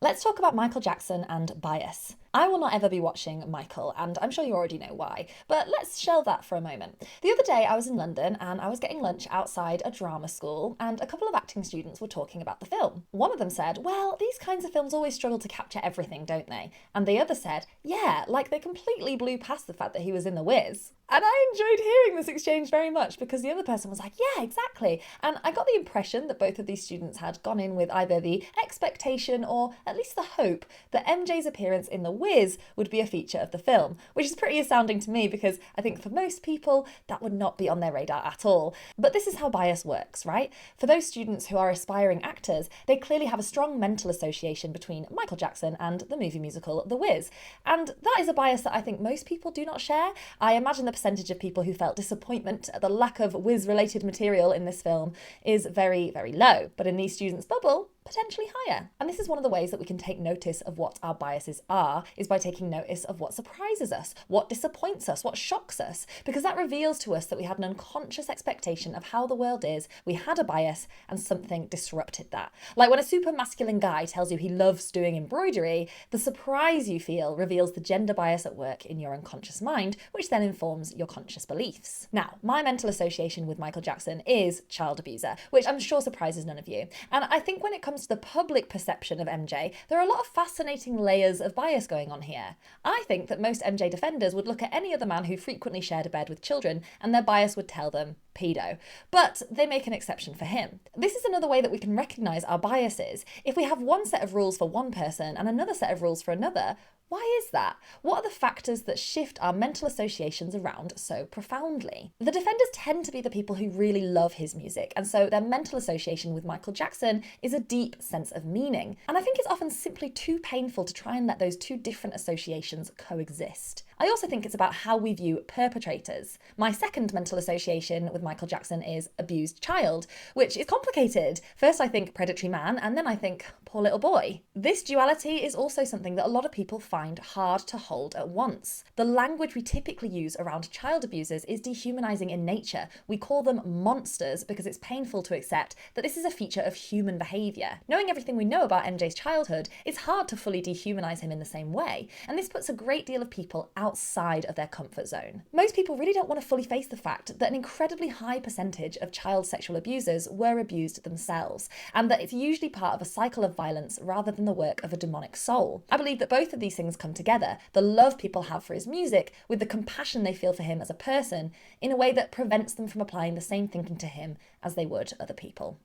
Let's talk about Michael Jackson and bias. I will not ever be watching Michael, and I'm sure you already know why, but let's shelve that for a moment. The other day I was in London and I was getting lunch outside a drama school, and a couple of acting students were talking about the film. One of them said, "Well, these kinds of films always struggle to capture everything, don't they?" And the other said, "Yeah, like they completely blew past the fact that he was in The Wiz." And I enjoyed hearing this exchange very much because the other person was like, "Yeah, exactly." And I got the impression that both of these students had gone in with either the expectation or at least the hope that MJ's appearance in The Wiz would be a feature of the film, which is pretty astounding to me because I think for most people that would not be on their radar at all. But this is how bias works, right? For those students who are aspiring actors, they clearly have a strong mental association between Michael Jackson and the movie musical The Wiz. And that is a bias that I think most people do not share. I imagine the percentage of people who felt disappointment at the lack of Wiz-related material in this film is very, very low. But in these students' bubble, potentially higher. And this is one of the ways that we can take notice of what our biases are, is by taking notice of what surprises us, what disappoints us, what shocks us, because that reveals to us that we had an unconscious expectation of how the world is, we had a bias, and something disrupted that. Like when a super masculine guy tells you he loves doing embroidery, the surprise you feel reveals the gender bias at work in your unconscious mind, which then informs your conscious beliefs. Now, my mental association with Michael Jackson is child abuser, which I'm sure surprises none of you. And I think when it comes to the public perception of MJ, there are a lot of fascinating layers of bias going on here. I think that most MJ defenders would look at any other man who frequently shared a bed with children and their bias would tell them pedo. But they make an exception for him. This is another way that we can recognise our biases. If we have one set of rules for one person and another set of rules for another, why is that? What are the factors that shift our mental associations around so profoundly? The defenders tend to be the people who really love his music, and so their mental association with Michael Jackson is a deep sense of meaning. And I think it's often simply too painful to try and let those two different associations coexist. I also think it's about how we view perpetrators. My second mental association with Michael Jackson is abused child, which is complicated. First I think predatory man, and then I think poor little boy. This duality is also something that a lot of people find hard to hold at once. The language we typically use around child abusers is dehumanizing in nature. We call them monsters because it's painful to accept that this is a feature of human behaviour. Knowing everything we know about MJ's childhood, it's hard to fully dehumanize him in the same way, and this puts a great deal of people outside of their comfort zone. Most people really don't want to fully face the fact that an incredibly high percentage of child sexual abusers were abused themselves, and that it's usually part of a cycle of violence rather than the work of a demonic soul. I believe that both of these things come together, the love people have for his music with the compassion they feel for him as a person, in a way that prevents them from applying the same thinking to him as they would other people.